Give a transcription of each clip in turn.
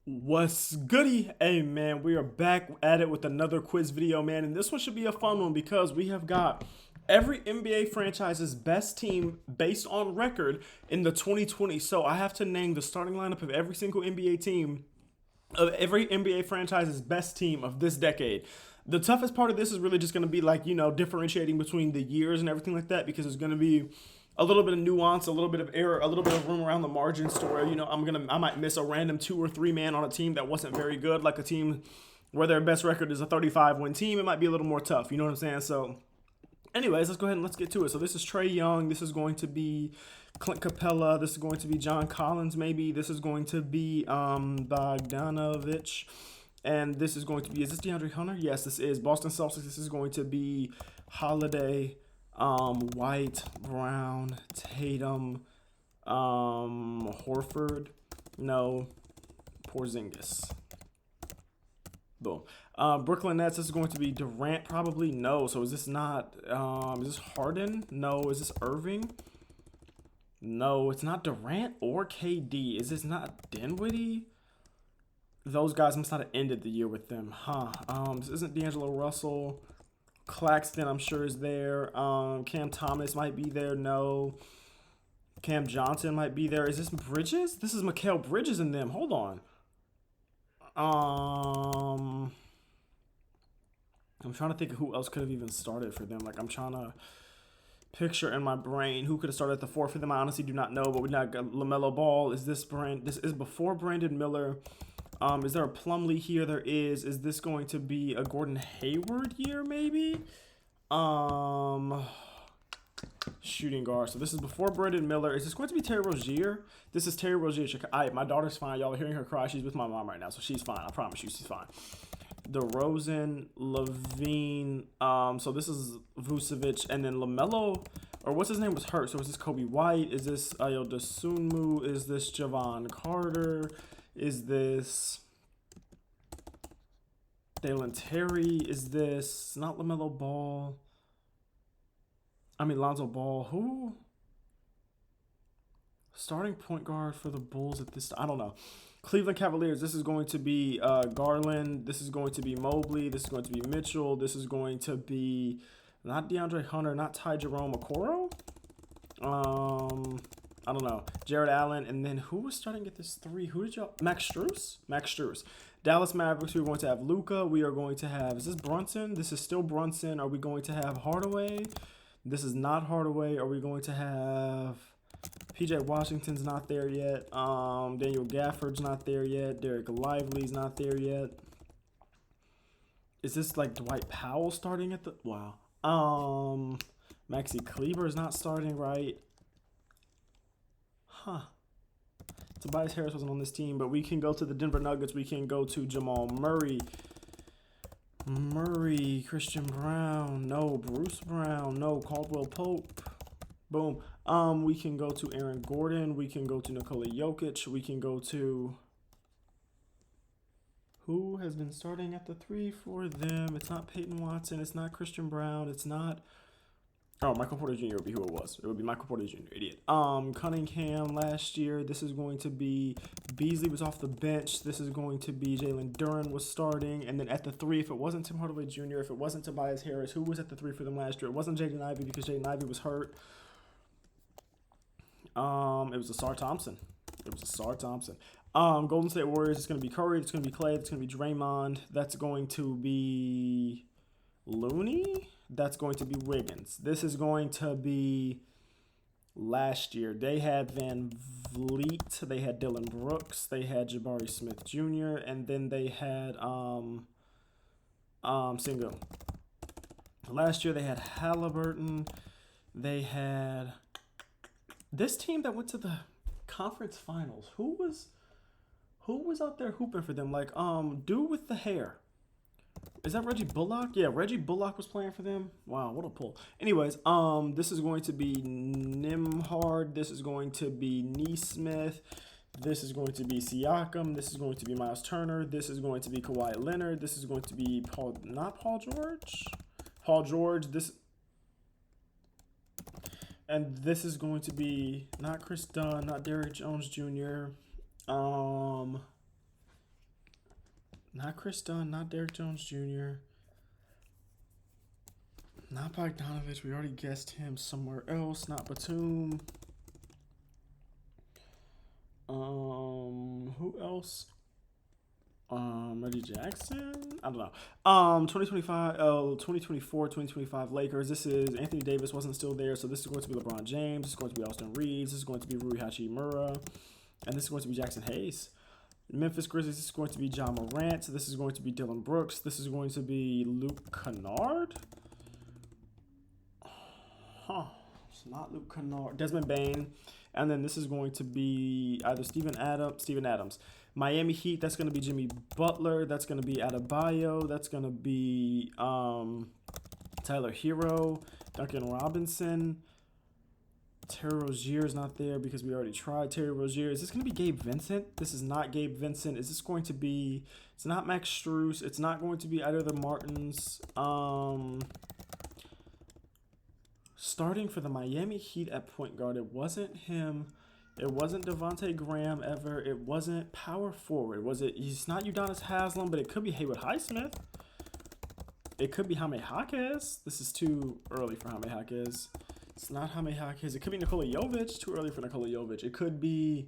What's goody? Hey man, we are back at it with another quiz video, man, and this one should be a fun one because we have got every NBA franchise's best team based on record in the 2020. So I have to name the starting lineup of every single NBA team of every NBA franchise's best team of this decade. The toughest part of this is really just going to be like, differentiating between the years and everything like that because there's going to be a little bit of nuance, a little bit of error, a little bit of room around the margins to where, I might miss a random 2 or 3 man on a team that wasn't very good, like a team where their best record is a 35 win team. It might be a little more tough, you know what I'm saying? So anyways, let's go ahead and let's get to it. So this is Trae Young. This is going to be Clint Capella. This is going to be John Collins, maybe. This is going to be Bogdanovich. And this is going to be, is this DeAndre Hunter? Yes, this is. Boston Celtics, this is going to be Holiday, White, Brown, Tatum, Horford. No, Porzingis. Boom. Brooklyn Nets, this is going to be Durant, probably. No. So is this not, is this Harden? No. Is this Irving? No, it's not Durant or KD. Is this not Dinwiddie? Those guys must not have ended the year with them, huh? This isn't D'Angelo Russell. Claxton, I'm sure, is there. Cam Thomas might be there. No. Cam Johnson might be there. Is this Bridges? This is Mikal Bridges and them. Hold on. I'm trying to think of who else could have even started for them. Like, I'm trying to picture in my brain who could have started at the 4 for them. I honestly do not know, but we not got LaMelo Ball. Is this This is before Brandon Miller. Is there a Plumlee here? There is. Is this going to be a Gordon Hayward year, maybe? Shooting guard. So this is before Brandon Miller. Is this going to be Terry Rozier? This is Terry Rozier. My daughter's fine. Y'all are hearing her cry. She's with my mom right now, so she's fine. I promise you, she's fine. DeRozan, Levine. So this is Vucevic, and then LaMelo, or what's his name, was hurt. So is this Kobe White? Is this Ayo Dosunmu? Is this Javon Carter? Is this Dalen Terry? Is this not LaMelo Ball? Lonzo Ball. Who? Starting point guard for the Bulls at this time? I don't know. Cleveland Cavaliers. This is going to be Garland. This is going to be Mobley. This is going to be Mitchell. This is going to be not DeAndre Hunter, not Ty Jerome Okoro. I don't know. Jared Allen. And then who was starting at this 3? Who did y'all? Max Strus? Max Strus. Dallas Mavericks, we're going to have Luka. We are going to have, is this Brunson? This is still Brunson. Are we going to have Hardaway? This is not Hardaway. Are we going to have PJ Washington's not there yet. Daniel Gafford's not there yet. Derek Lively's not there yet. Is this like Dwight Powell starting at the... Wow. Maxi Kleber is not starting, right? Huh. Tobias Harris wasn't on this team, but we can go to the Denver Nuggets. We can go to Jamal Murray. Christian Brown. No. Bruce Brown. No. Caldwell Pope. Boom. We can go to Aaron Gordon. We can go to Nikola Jokic. We can go to... Who has been starting at the 3 for them? It's not Peyton Watson. It's not Christian Brown. It's not... Oh, Michael Porter Jr. would be who it was. It would be Michael Porter Jr., idiot. Cunningham last year. This is going to be... Beasley was off the bench. This is going to be Jalen Duren was starting. And then at the 3, if it wasn't Tim Hardaway Jr., if it wasn't Tobias Harris, who was at the 3 for them last year? It wasn't Jaden Ivey because Jaden Ivey was hurt. It was Asar Thompson. Golden State Warriors, it's going to be Curry. It's going to be Clay. It's going to be Draymond. That's going to be Looney. That's going to be Wiggins. This is going to be last year. They had Van Vliet. They had Dylan Brooks. They had Jabari Smith Jr. And then they had Singo. Last year they had Halliburton. They had this team that went to the conference finals. Who was out there hooping for them? Like dude with the hair. Is that Reggie Bullock? Yeah, Reggie Bullock was playing for them. Wow, what a pull. Anyways, this is going to be Nimhard. This is going to be Neesmith. This is going to be Siakam. This is going to be Miles Turner. This is going to be Kawhi Leonard. This is going to be Paul George. And this is going to be not Chris Dunn, not Derrick Jones Jr. Not Chris Dunn, not Derrick Jones Jr., not Bogdanovich. We already guessed him somewhere else. Not Batum. Who else? Reggie Jackson? I don't know. 2025, 2024, 2025 Lakers. This is Anthony Davis wasn't still there, so this is going to be LeBron James. This is going to be Austin Reeves. This is going to be Rui Hachimura. And this is going to be Jackson Hayes. Memphis Grizzlies, this is going to be John Morant. This is going to be Dillon Brooks. This is going to be Luke Kennard. Huh. It's not Luke Kennard. Desmond Bane. And then this is going to be either Steven Adams. Miami Heat, that's going to be Jimmy Butler. That's going to be Adebayo. That's going to be Tyler Hero. Duncan Robinson. Terry Rozier is not there because we already tried Terry Rozier. Is this going to be Gabe Vincent? This is not Gabe Vincent. Is this going to be... It's not Max Strus. It's not going to be either of the Martins. Starting for the Miami Heat at point guard, it wasn't him. It wasn't Devontae Graham ever. It wasn't power forward. It's not Udonis Haslem, but it could be Haywood Highsmith. It could be Jaime Jaquez. This is too early for Jaime Jaquez. It's not Jaime Jaquez. It could be Nikola Jovic. Too early for Nikola Jovic. It could be...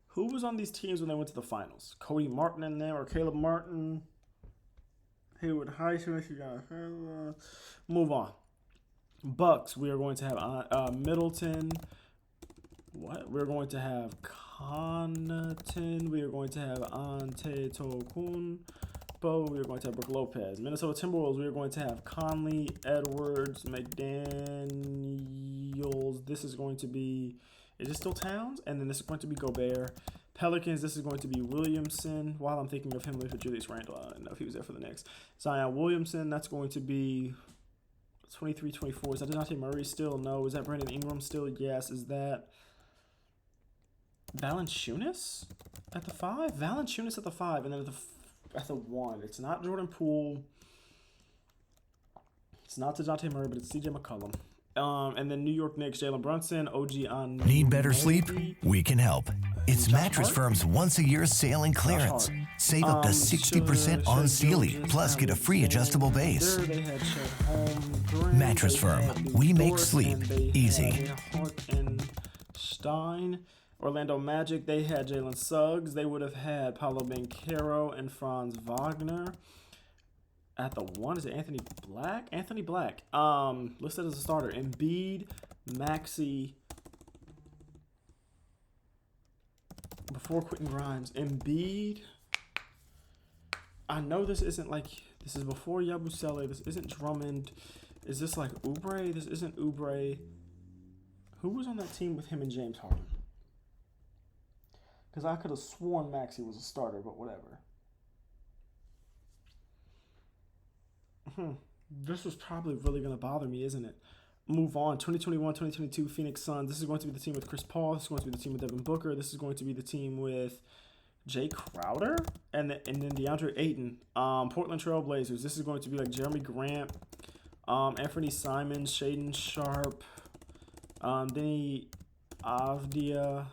Who was on these teams when they went to the finals? Cody Martin in there or Caleb Martin? Haywood Highsmith. You gotta move on. Bucks, we are going to have Middleton. What? We're going to have Connaughton. We are going to have Antetokounmpo. We are going to have Brook Lopez. Minnesota Timberwolves, we are going to have Conley, Edwards, McDaniels. This is going to be, is it still Towns? And then this is going to be Gobert. Pelicans, this is going to be Williamson. While I'm thinking of him for Julius Randle, I don't know if he was there for the Knicks. Zion Williamson, that's going to be 23-24. Is that Dejounte Murray still? No. Is that Brandon Ingram still? Yes. Is that Valanciunas at the 5? Valanciunas at the 5, and then at the 1. It's not Jordan Poole. It's not Dejounte Murray, but it's CJ McCollum. And then New York Knicks, Jalen Brunson, OG on. Need better sleep? We can help. It's Mattress Firm's once-a-year sailing clearance. Save up to 60% on Sealy, plus get a free adjustable base. Mattress Firm. We make sleep easy. And Stein. Orlando Magic, they had Jalen Suggs. They would have had Paolo Banchero and Franz Wagner. At the 1, is it Anthony Black? Anthony Black. Listed as a starter. Embiid, Maxey. Before Quentin Grimes. Embiid. I know this isn't like... This is before Yabusele. This isn't Drummond. Is this like Oubre? This isn't Oubre. Who was on that team with him and James Harden? Because I could have sworn Maxey was a starter, but whatever. This was probably really going to bother me, isn't it? Move on. 2021-2022 Phoenix Suns. This is going to be the team with Chris Paul. This is going to be the team with Devin Booker. This is going to be the team with Jay Crowder and then DeAndre Ayton. Portland Trail Blazers. This is going to be like Jeremy Grant, Anthony Simons, Shaden Sharp, Denny Avdia.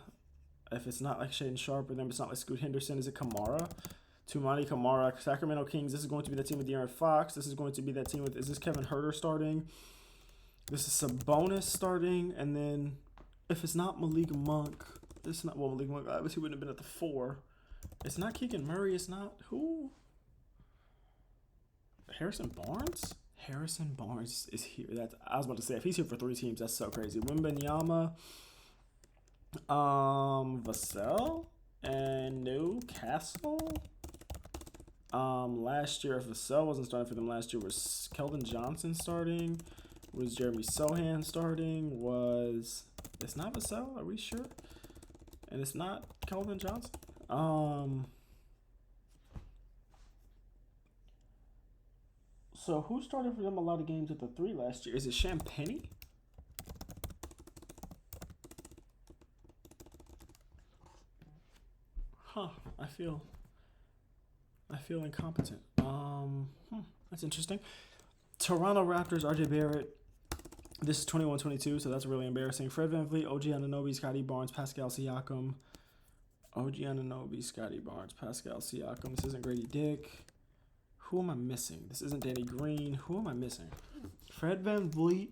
If it's not like Shaden Sharp, or then it's not like Scoot Henderson, is it Kamara? Tumani Kamara. Sacramento Kings, this is going to be the team with De'Aaron Fox. This is going to be that team with, is this Kevin Huerter starting? This is Sabonis starting. And then if it's not Malik Monk, this is not, well, Malik Monk obviously wouldn't have been at the 4. It's not Keegan Murray. It's not, who? Harrison Barnes? Harrison Barnes is here. That's, I was about to say, if he's here for 3 teams, that's so crazy. Wembanyama, Vassell, and Newcastle. Last year, if Vassell wasn't starting for them last year, was Keldon Johnson starting? Was Jeremy Sohan starting? It's not Vassell? Are we sure? And it's not Keldon Johnson? So who started for them a lot of games at the 3 last year? Is it Champagny? Huh, I feel incompetent. That's interesting. Toronto Raptors, RJ Barrett. This is 21-22, so that's really embarrassing. Fred VanVleet, OG Anunoby, Scotty Barnes, Pascal Siakam. OG Anunoby, Scotty Barnes, Pascal Siakam. This isn't Grady Dick. Who am I missing? This isn't Danny Green. Who am I missing? Fred VanVleet,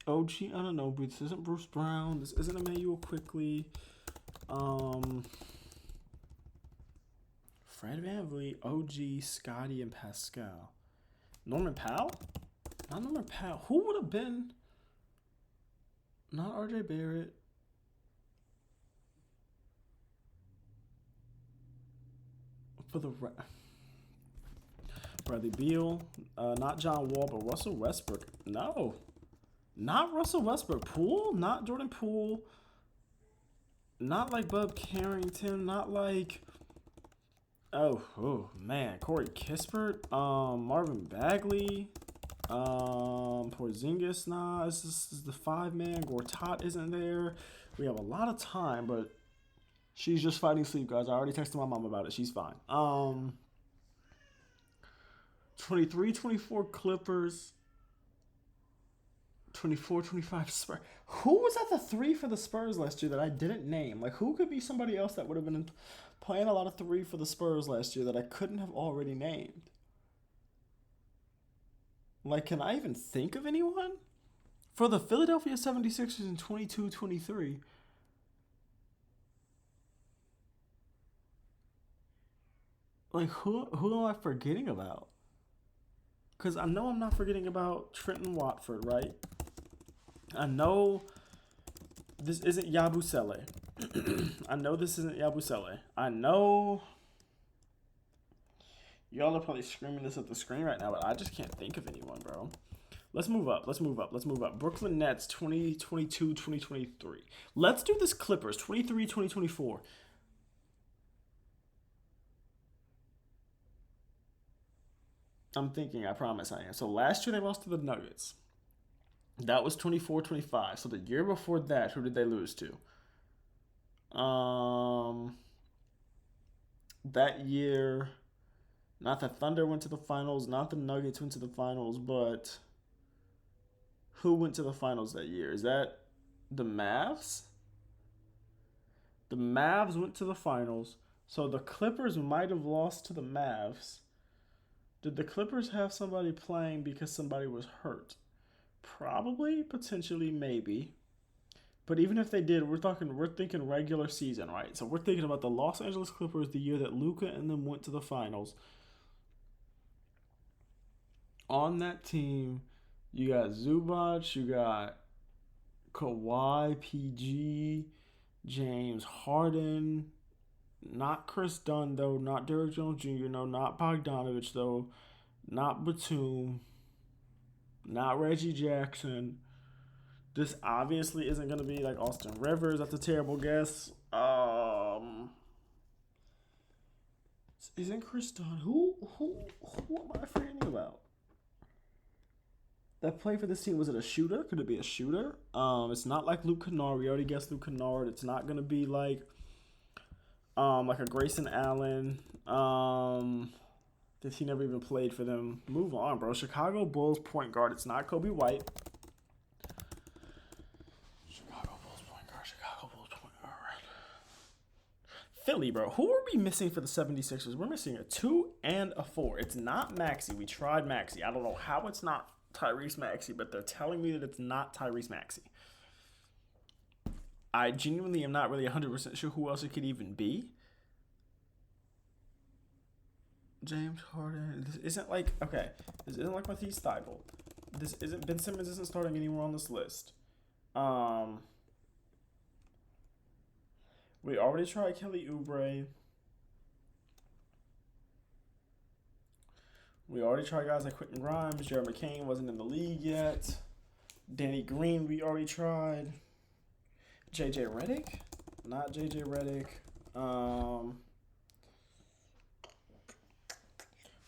OG Anunoby. This isn't Bruce Brown. This isn't Emmanuel Quickley. Fred VanVleet, OG, Scotty, and Pascal. Norman Powell? Not Norman Powell. Who would have been? Not RJ Barrett. For the Bradley Beal, not John Wall, but Russell Westbrook. No, not Russell Westbrook. Poole, not Jordan Poole. Not like Bub Carrington. Not like oh man, Corey Kispert. Marvin Bagley. Porzingis. Nah, this is the 5-man. Gortat isn't there. We have a lot of time, but she's just fighting sleep, guys. I already texted my mom about it. She's fine. 23-24 Clippers. 24-25 Spurs. Who was at the 3 for the Spurs last year that I didn't name? Like, who could be somebody else that would have been playing a lot of 3 for the Spurs last year that I couldn't have already named? Like, can I even think of anyone? For the Philadelphia 76ers in 22-23. Like, who am I forgetting about? Because I know I'm not forgetting about Trenton Watford, right? I know this isn't Yabusele. I know this isn't Yabusele. I know y'all are probably screaming this at the screen right now, but I just can't think of anyone, bro. Let's move up. Brooklyn Nets 2022-2023. Let's do this Clippers 23-2024. I'm thinking, I promise I am. So last year they lost to the Nuggets. That was 24-25. So the year before that, who did they lose to? That year, not the Thunder went to the finals, not the Nuggets went to the finals, but who went to the finals that year? Is that the Mavs? The Mavs went to the finals. So the Clippers might have lost to the Mavs. Did the Clippers have somebody playing because somebody was hurt? Probably, potentially, maybe. But even if they did, we're thinking regular season, right? So we're thinking about the Los Angeles Clippers the year that Luka and them went to the finals. On that team, you got Zubac, you got Kawhi, PG, James Harden. Not Chris Dunn, though. Not Derrick Jones Jr., no. Not Bogdanovich, though. Not Batum. Not Reggie Jackson. This obviously isn't going to be like Austin Rivers. That's a terrible guess. Isn't Chris Dunn? Who am I forgetting about? That play for this team, was it a shooter? Could it be a shooter? It's not like Luke Kennard. We already guessed Luke Kennard. It's not going to be like a Grayson Allen. That he never even played for them. Move on, bro. Chicago Bulls point guard. It's not Kobe White. Chicago Bulls point guard. Philly, bro. Who are we missing for the 76ers? We're missing a 2 and a 4. It's not Maxey. We tried Maxey. I don't know how it's not Tyrese Maxey, but they're telling me that it's not Tyrese Maxey. I genuinely am not really 100% sure who else it could even be. James Harden. This isn't like, okay, this isn't like Matisse Thybulle. This isn't, Ben Simmons isn't starting anywhere on this list. We already tried Kelly Oubre. We already tried guys like Quentin Grimes. Jared McCain wasn't in the league yet. Danny Green, we already tried. JJ Redick? Not JJ Redick.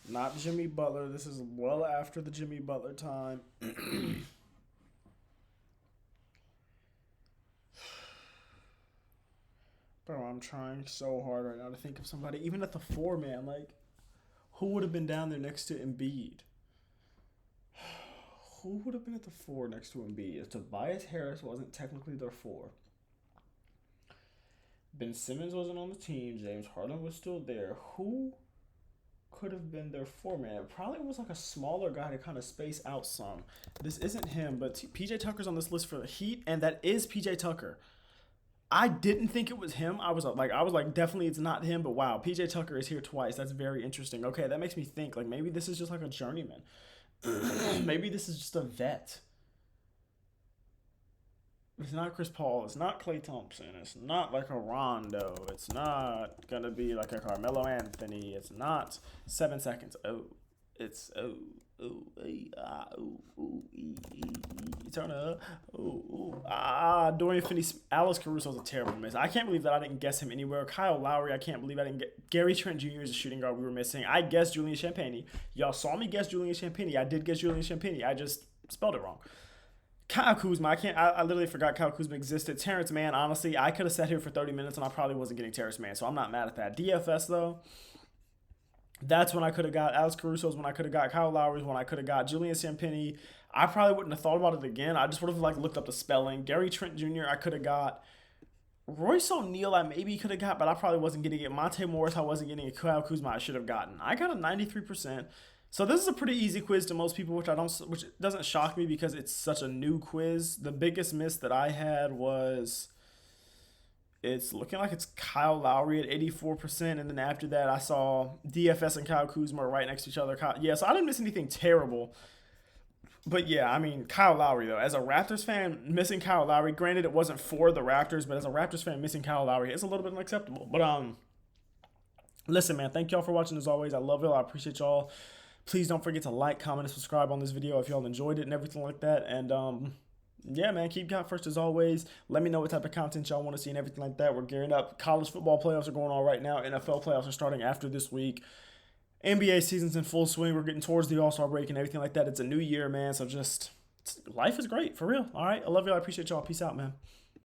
Not Jimmy Butler. This is well after the Jimmy Butler time. Bro, I'm trying so hard right now to think of somebody. Even at the 4, man, like, who would have been down there next to Embiid? Who would have been at the 4 next to Embiid? If Tobias Harris wasn't technically their 4. Ben Simmons wasn't on the team. James Harden was still there. Who could have been their four-man? It probably was like a smaller guy to kind of space out some. This isn't him, but PJ Tucker's on this list for the Heat, and that is PJ Tucker. I didn't think it was him. I was like, definitely it's not him, but wow, PJ Tucker is here twice. That's very interesting. Okay, that makes me think, like, maybe this is just like a journeyman. Maybe this is just a vet. It's not Chris Paul. It's not Klay Thompson. It's not like a Rondo. It's not going to be like a Carmelo Anthony. It's not 7 seconds. It's turn up. Dorian Finney. Alex Caruso's a terrible miss. I can't believe that I didn't guess him anywhere. Kyle Lowry, I can't believe I didn't get. Gary Trent Jr. is a shooting guard we were missing. I guessed Julian Champagnie. Y'all saw me guess Julian Champagnie. I did guess Julian Champagnie. I just spelled it wrong. Kyle Kuzma, I literally forgot Kyle Kuzma existed. Terrence Mann, honestly, I could have sat here for 30 minutes and I probably wasn't getting Terrence Mann, so I'm not mad at that. DFS, though, that's when I could have got Alex Caruso's, when I could have got Kyle Lowry's, when I could have got Julian Champagnie. I probably wouldn't have thought about it again. I just would have like looked up the spelling. Gary Trent Jr., I could have got. Royce O'Neal, I maybe could have got, but I probably wasn't getting it. Monte Morris, I wasn't getting it. Kyle Kuzma, I should have gotten. I got a 93%. So this is a pretty easy quiz to most people, which doesn't shock me because it's such a new quiz. The biggest miss that I had was it's looking like it's Kyle Lowry at 84%, and then after that I saw DFS and Kyle Kuzma right next to each other. Yeah, so I didn't miss anything terrible. But yeah, I mean, Kyle Lowry, though, as a Raptors fan, missing Kyle Lowry, granted it wasn't for the Raptors, but as a Raptors fan, missing Kyle Lowry is a little bit unacceptable. But listen, man, thank y'all for watching as always. I love y'all. I appreciate y'all. Please don't forget to like, comment, and subscribe on this video if y'all enjoyed it and everything like that. And yeah, man, keep God first as always. Let me know what type of content y'all want to see and everything like that. We're gearing up. College football playoffs are going on right now. NFL playoffs are starting after this week. NBA season's in full swing. We're getting towards the All-Star break and everything like that. It's a new year, man. So just life is great, for real. All right, I love y'all. I appreciate y'all. Peace out, man.